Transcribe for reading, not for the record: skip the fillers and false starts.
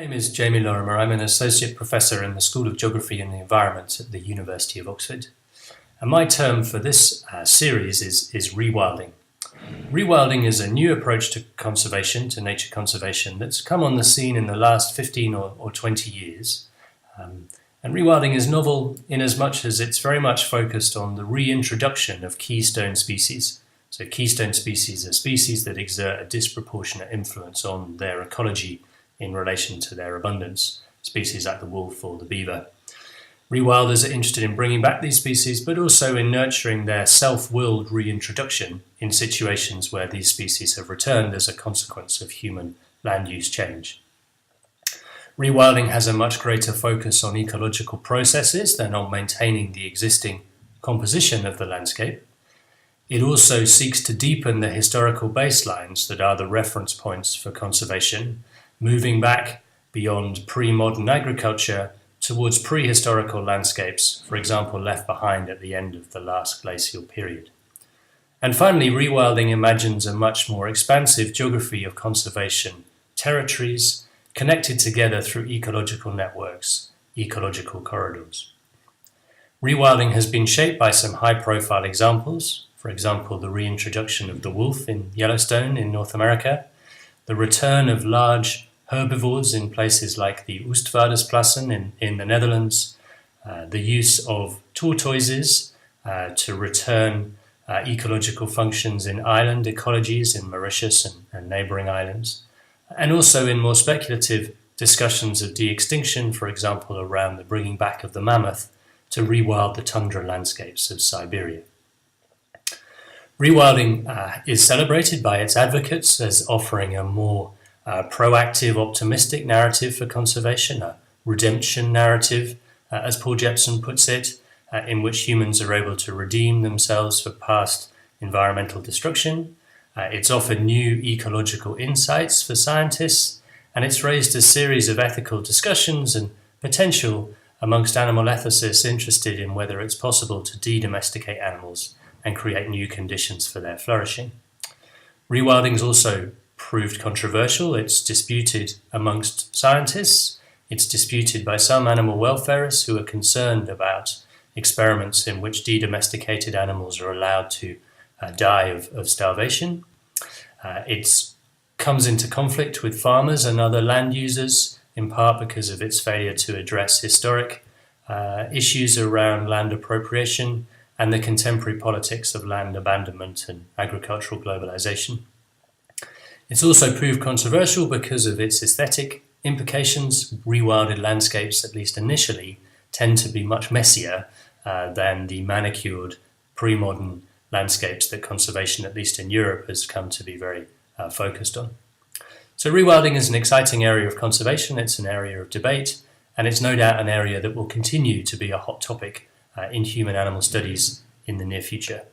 name is Jamie Lorimer. I'm an associate professor in the School of Geography and the Environment at the University of Oxford. And my term for this series is rewilding. Rewilding is a new approach to conservation, to nature conservation, that's come on the scene in the last 15 or 20 years. And rewilding is novel in as much as it's very much focused on the reintroduction of keystone species. So keystone species are species that exert a disproportionate influence on their ecology in relation to their abundance, species like the wolf or the beaver. Rewilders are interested in bringing back these species, but also in nurturing their self-willed reintroduction in situations where these species have returned as a consequence of human land use change. Rewilding has a much greater focus on ecological processes than on maintaining the existing composition of the landscape. It also seeks to deepen the historical baselines that are the reference points for conservation, moving back beyond pre-modern agriculture towards prehistorical landscapes, for example, left behind at the end of the last glacial period. And finally, rewilding imagines a much more expansive geography of conservation territories connected together through ecological networks, ecological corridors. Rewilding has been shaped by some high-profile examples, for example, the reintroduction of the wolf in Yellowstone in North America, the return of large herbivores in places like the Oostvaardersplassen in the Netherlands, the use of tortoises to return ecological functions in island ecologies in Mauritius and neighbouring islands, and also in more speculative discussions of de-extinction, for example, around the bringing back of the mammoth to rewild the tundra landscapes of Siberia. Rewilding is celebrated by its advocates as offering a more proactive, optimistic narrative for conservation, a redemption narrative, as Paul Jepson puts it, in which humans are able to redeem themselves for past environmental destruction. It's offered new ecological insights for scientists, and it's raised a series of ethical discussions and potential amongst animal ethicists interested in whether it's possible to de-domesticate animals and create new conditions for their flourishing. Rewilding is also proved controversial. It's disputed amongst scientists. It's disputed by some animal welfarists who are concerned about experiments in which de-domesticated animals are allowed to die of starvation. It comes into conflict with farmers and other land users, in part because of its failure to address historic issues around land appropriation and the contemporary politics of land abandonment and agricultural globalization. It's also proved controversial because of its aesthetic implications. Rewilded landscapes, at least initially, tend to be much messier than the manicured pre-modern landscapes that conservation, at least in Europe, has come to be very focused on. So rewilding is an exciting area of conservation, it's an area of debate, and it's no doubt an area that will continue to be a hot topic in human animal studies in the near future.